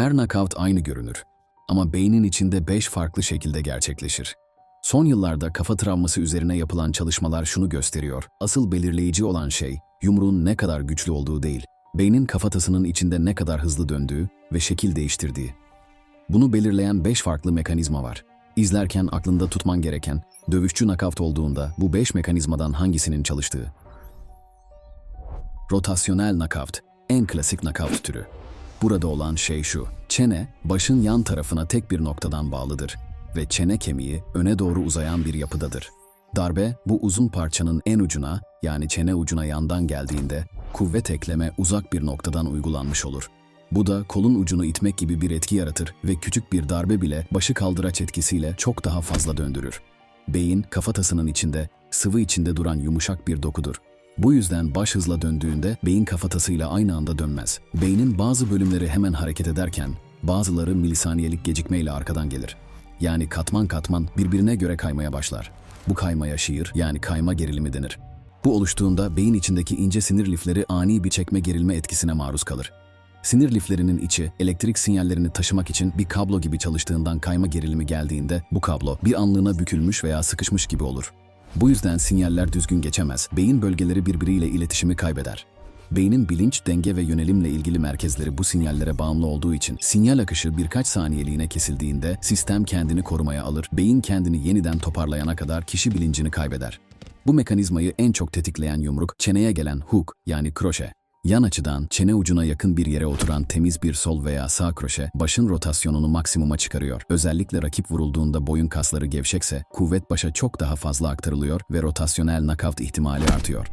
Her knockout aynı görünür. Ama beynin içinde 5 farklı şekilde gerçekleşir. Son yıllarda kafa travması üzerine yapılan çalışmalar şunu gösteriyor. Asıl belirleyici olan şey, yumruğun ne kadar güçlü olduğu değil, beynin kafatasının içinde ne kadar hızlı döndüğü ve şekil değiştirdiği. Bunu belirleyen 5 farklı mekanizma var. İzlerken aklında tutman gereken, dövüşçü knockout olduğunda bu 5 mekanizmadan hangisinin çalıştığı. Rotasyonel knockout, en klasik knockout türü. Burada olan şey şu, çene, başın yan tarafına tek bir noktadan bağlıdır ve çene kemiği öne doğru uzayan bir yapıdadır. Darbe, bu uzun parçanın en ucuna, yani çene ucuna yandan geldiğinde, kuvvet ekleme uzak bir noktadan uygulanmış olur. Bu da kolun ucunu itmek gibi bir etki yaratır ve küçük bir darbe bile başı kaldıraç etkisiyle çok daha fazla döndürür. Beyin, kafatasının içinde, sıvı içinde duran yumuşak bir dokudur. Bu yüzden baş hızla döndüğünde beyin kafatasıyla aynı anda dönmez. Beynin bazı bölümleri hemen hareket ederken, bazıları milisaniyelik gecikmeyle arkadan gelir. Yani katman katman birbirine göre kaymaya başlar. Bu kaymaya shear, yani kayma gerilimi denir. Bu oluştuğunda beyin içindeki ince sinir lifleri ani bir çekme gerilme etkisine maruz kalır. Sinir liflerinin içi, elektrik sinyallerini taşımak için bir kablo gibi çalıştığından kayma gerilimi geldiğinde bu kablo bir anlığına bükülmüş veya sıkışmış gibi olur. Bu yüzden sinyaller düzgün geçemez, beyin bölgeleri birbiriyle iletişimi kaybeder. Beynin bilinç, denge ve yönelimle ilgili merkezleri bu sinyallere bağımlı olduğu için sinyal akışı birkaç saniyeliğine kesildiğinde sistem kendini korumaya alır, beyin kendini yeniden toparlayana kadar kişi bilincini kaybeder. Bu mekanizmayı en çok tetikleyen yumruk, çeneye gelen hook yani kroşe. Yan açıdan çene ucuna yakın bir yere oturan temiz bir sol veya sağ kroşe, başın rotasyonunu maksimuma çıkarıyor. Özellikle rakip vurulduğunda boyun kasları gevşekse, kuvvet başa çok daha fazla aktarılıyor ve rotasyonel knockout ihtimali artıyor.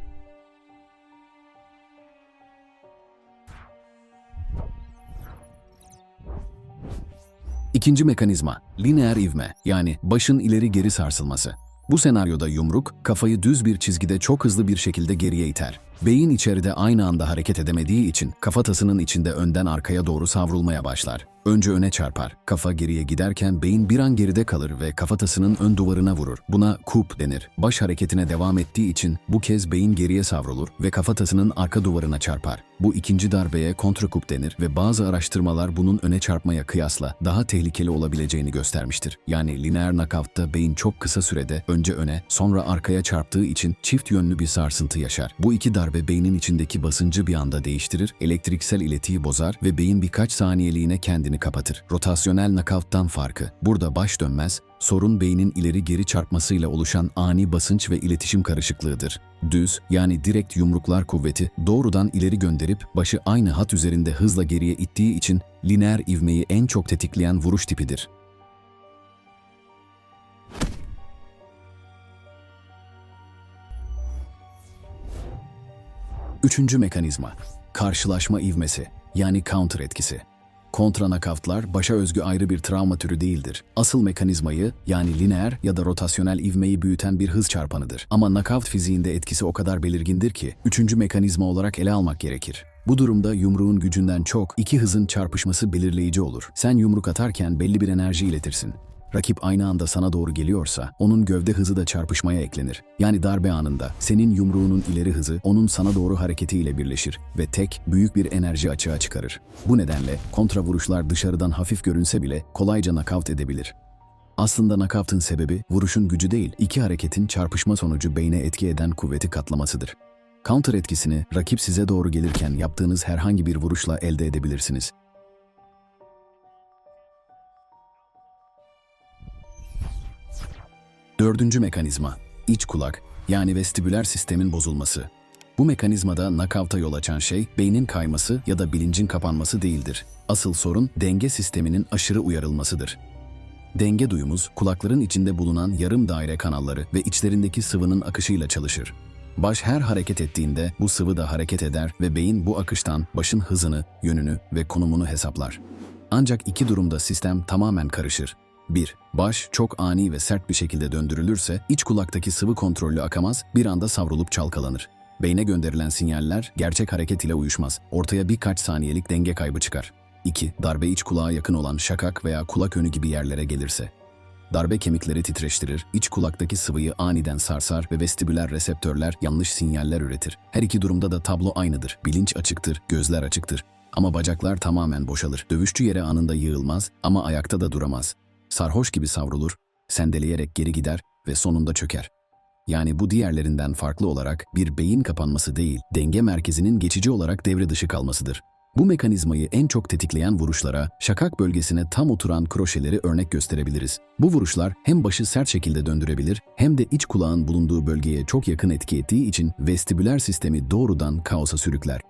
İkinci mekanizma, lineer ivme, yani başın ileri geri sarsılması. Bu senaryoda yumruk, kafayı düz bir çizgide çok hızlı bir şekilde geriye iter. Beyin içeride aynı anda hareket edemediği için kafatasının içinde önden arkaya doğru savrulmaya başlar. Önce öne çarpar. Kafa geriye giderken beyin bir an geride kalır ve kafatasının ön duvarına vurur. Buna coup denir. Baş hareketine devam ettiği için bu kez beyin geriye savrulur ve kafatasının arka duvarına çarpar. Bu ikinci darbeye kontracoup denir ve bazı araştırmalar bunun öne çarpmaya kıyasla daha tehlikeli olabileceğini göstermiştir. Yani lineer knockout'ta beyin çok kısa sürede önce öne, sonra arkaya çarptığı için çift yönlü bir sarsıntı yaşar. Bu iki darbe beynin içindeki basıncı bir anda değiştirir, elektriksel iletiyi bozar ve beyin birkaç saniyeliğine kendini kapatır. Rotasyonel knockout'tan farkı, burada baş dönmez, sorun beynin ileri geri çarpmasıyla oluşan ani basınç ve iletişim karışıklığıdır. Düz, yani direkt yumruklar kuvveti doğrudan ileri gönderip başı aynı hat üzerinde hızla geriye ittiği için lineer ivmeyi en çok tetikleyen vuruş tipidir. Üçüncü mekanizma, karşılaşma ivmesi, yani counter etkisi. Kontra knockoutlar başa özgü ayrı bir travma türü değildir. Asıl mekanizmayı, yani lineer ya da rotasyonel ivmeyi büyüten bir hız çarpanıdır. Ama knockout fiziğinde etkisi o kadar belirgindir ki, üçüncü mekanizma olarak ele almak gerekir. Bu durumda yumruğun gücünden çok iki hızın çarpışması belirleyici olur. Sen yumruk atarken belli bir enerji iletirsin. Rakip aynı anda sana doğru geliyorsa, onun gövde hızı da çarpışmaya eklenir. Yani darbe anında senin yumruğunun ileri hızı onun sana doğru hareketiyle birleşir ve tek, büyük bir enerji açığa çıkarır. Bu nedenle kontra vuruşlar dışarıdan hafif görünse bile kolayca knockout edebilir. Aslında knockout'un sebebi vuruşun gücü değil, iki hareketin çarpışma sonucu beyne etki eden kuvveti katlamasıdır. Counter etkisini rakip size doğru gelirken yaptığınız herhangi bir vuruşla elde edebilirsiniz. Dördüncü mekanizma, iç kulak, yani vestibüler sistemin bozulması. Bu mekanizmada knockout'a yol açan şey, beynin kayması ya da bilincin kapanması değildir. Asıl sorun, denge sisteminin aşırı uyarılmasıdır. Denge duyumuz, kulakların içinde bulunan yarım daire kanalları ve içlerindeki sıvının akışıyla çalışır. Baş her hareket ettiğinde bu sıvı da hareket eder ve beyin bu akıştan başın hızını, yönünü ve konumunu hesaplar. Ancak iki durumda sistem tamamen karışır. 1. Baş çok ani ve sert bir şekilde döndürülürse iç kulaktaki sıvı kontrollü akamaz, bir anda savrulup çalkalanır. Beyne gönderilen sinyaller gerçek hareket ile uyuşmaz. Ortaya birkaç saniyelik denge kaybı çıkar. 2. Darbe iç kulağa yakın olan şakak veya kulak önü gibi yerlere gelirse. Darbe kemikleri titreştirir, iç kulaktaki sıvıyı aniden sarsar ve vestibüler reseptörler yanlış sinyaller üretir. Her iki durumda da tablo aynıdır. Bilinç açıktır, gözler açıktır. Ama bacaklar tamamen boşalır. Dövüşçü yere anında yığılmaz ama ayakta da duramaz. Sarhoş gibi savrulur, sendeleyerek geri gider ve sonunda çöker. Yani bu diğerlerinden farklı olarak bir beyin kapanması değil, denge merkezinin geçici olarak devre dışı kalmasıdır. Bu mekanizmayı en çok tetikleyen vuruşlara, şakak bölgesine tam oturan kroşeleri örnek gösterebiliriz. Bu vuruşlar hem başı sert şekilde döndürebilir hem de iç kulağın bulunduğu bölgeye çok yakın etki ettiği için vestibüler sistemi doğrudan kaosa sürükler.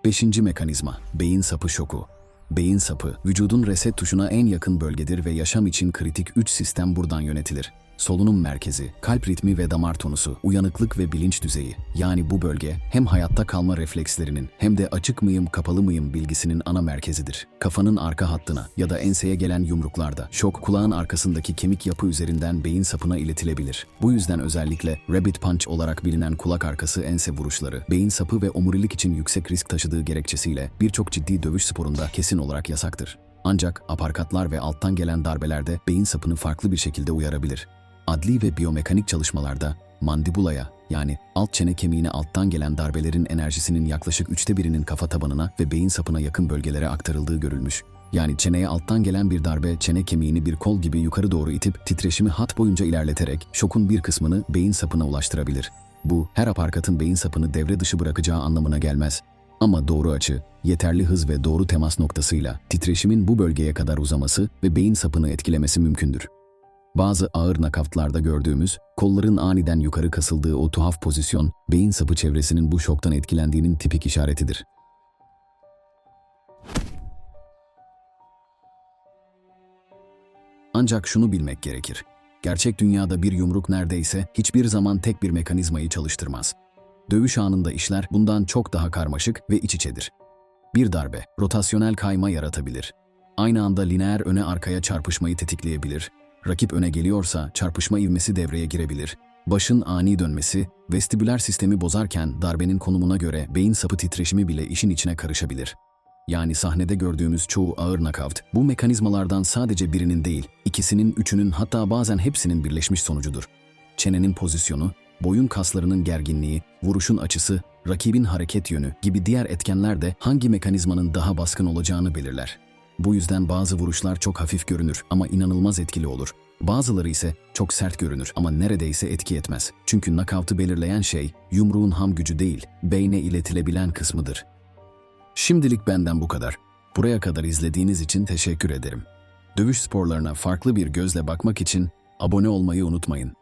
Beşinci mekanizma, beyin sapı şoku. Beyin sapı, vücudun reset tuşuna en yakın bölgedir ve yaşam için kritik 3 sistem buradan yönetilir. Solunum merkezi, kalp ritmi ve damar tonusu, uyanıklık ve bilinç düzeyi. Yani bu bölge hem hayatta kalma reflekslerinin hem de açık mıyım, kapalı mıyım bilgisinin ana merkezidir. Kafanın arka hattına ya da enseye gelen yumruklarda, şok kulağın arkasındaki kemik yapı üzerinden beyin sapına iletilebilir. Bu yüzden özellikle rabbit punch olarak bilinen kulak arkası ense vuruşları, beyin sapı ve omurilik için yüksek risk taşıdığı gerekçesiyle birçok ciddi dövüş sporunda kesin olarak yasaktır. Ancak aparkatlar ve alttan gelen darbelerde beyin sapını farklı bir şekilde uyarabilir. Adli ve biyomekanik çalışmalarda mandibulaya yani alt çene kemiğine alttan gelen darbelerin enerjisinin yaklaşık 1/3'inin kafa tabanına ve beyin sapına yakın bölgelere aktarıldığı görülmüş. Yani çeneye alttan gelen bir darbe çene kemiğini bir kol gibi yukarı doğru itip titreşimi hat boyunca ilerleterek şokun bir kısmını beyin sapına ulaştırabilir. Bu her aparkatın beyin sapını devre dışı bırakacağı anlamına gelmez. Ama doğru açı, yeterli hız ve doğru temas noktasıyla titreşimin bu bölgeye kadar uzaması ve beyin sapını etkilemesi mümkündür. Bazı ağır knockoutlarda gördüğümüz, kolların aniden yukarı kasıldığı o tuhaf pozisyon, beyin sapı çevresinin bu şoktan etkilendiğinin tipik işaretidir. Ancak şunu bilmek gerekir. Gerçek dünyada bir yumruk neredeyse hiçbir zaman tek bir mekanizmayı çalıştırmaz. Dövüş anında işler bundan çok daha karmaşık ve iç içedir. Bir darbe, rotasyonel kayma yaratabilir. Aynı anda lineer öne arkaya çarpışmayı tetikleyebilir. Rakip öne geliyorsa çarpışma ivmesi devreye girebilir. Başın ani dönmesi, vestibüler sistemi bozarken darbenin konumuna göre beyin sapı titreşimi bile işin içine karışabilir. Yani sahnede gördüğümüz çoğu ağır knockout, bu mekanizmalardan sadece birinin değil, ikisinin, üçünün hatta bazen hepsinin birleşmiş sonucudur. Çenenin pozisyonu, boyun kaslarının gerginliği, vuruşun açısı, rakibin hareket yönü gibi diğer etkenler de hangi mekanizmanın daha baskın olacağını belirler. Bu yüzden bazı vuruşlar çok hafif görünür ama inanılmaz etkili olur. Bazıları ise çok sert görünür ama neredeyse etki etmez. Çünkü knockout'u belirleyen şey yumruğun ham gücü değil, beyne iletilebilen kısmıdır. Şimdilik benden bu kadar. Buraya kadar izlediğiniz için teşekkür ederim. Dövüş sporlarına farklı bir gözle bakmak için abone olmayı unutmayın.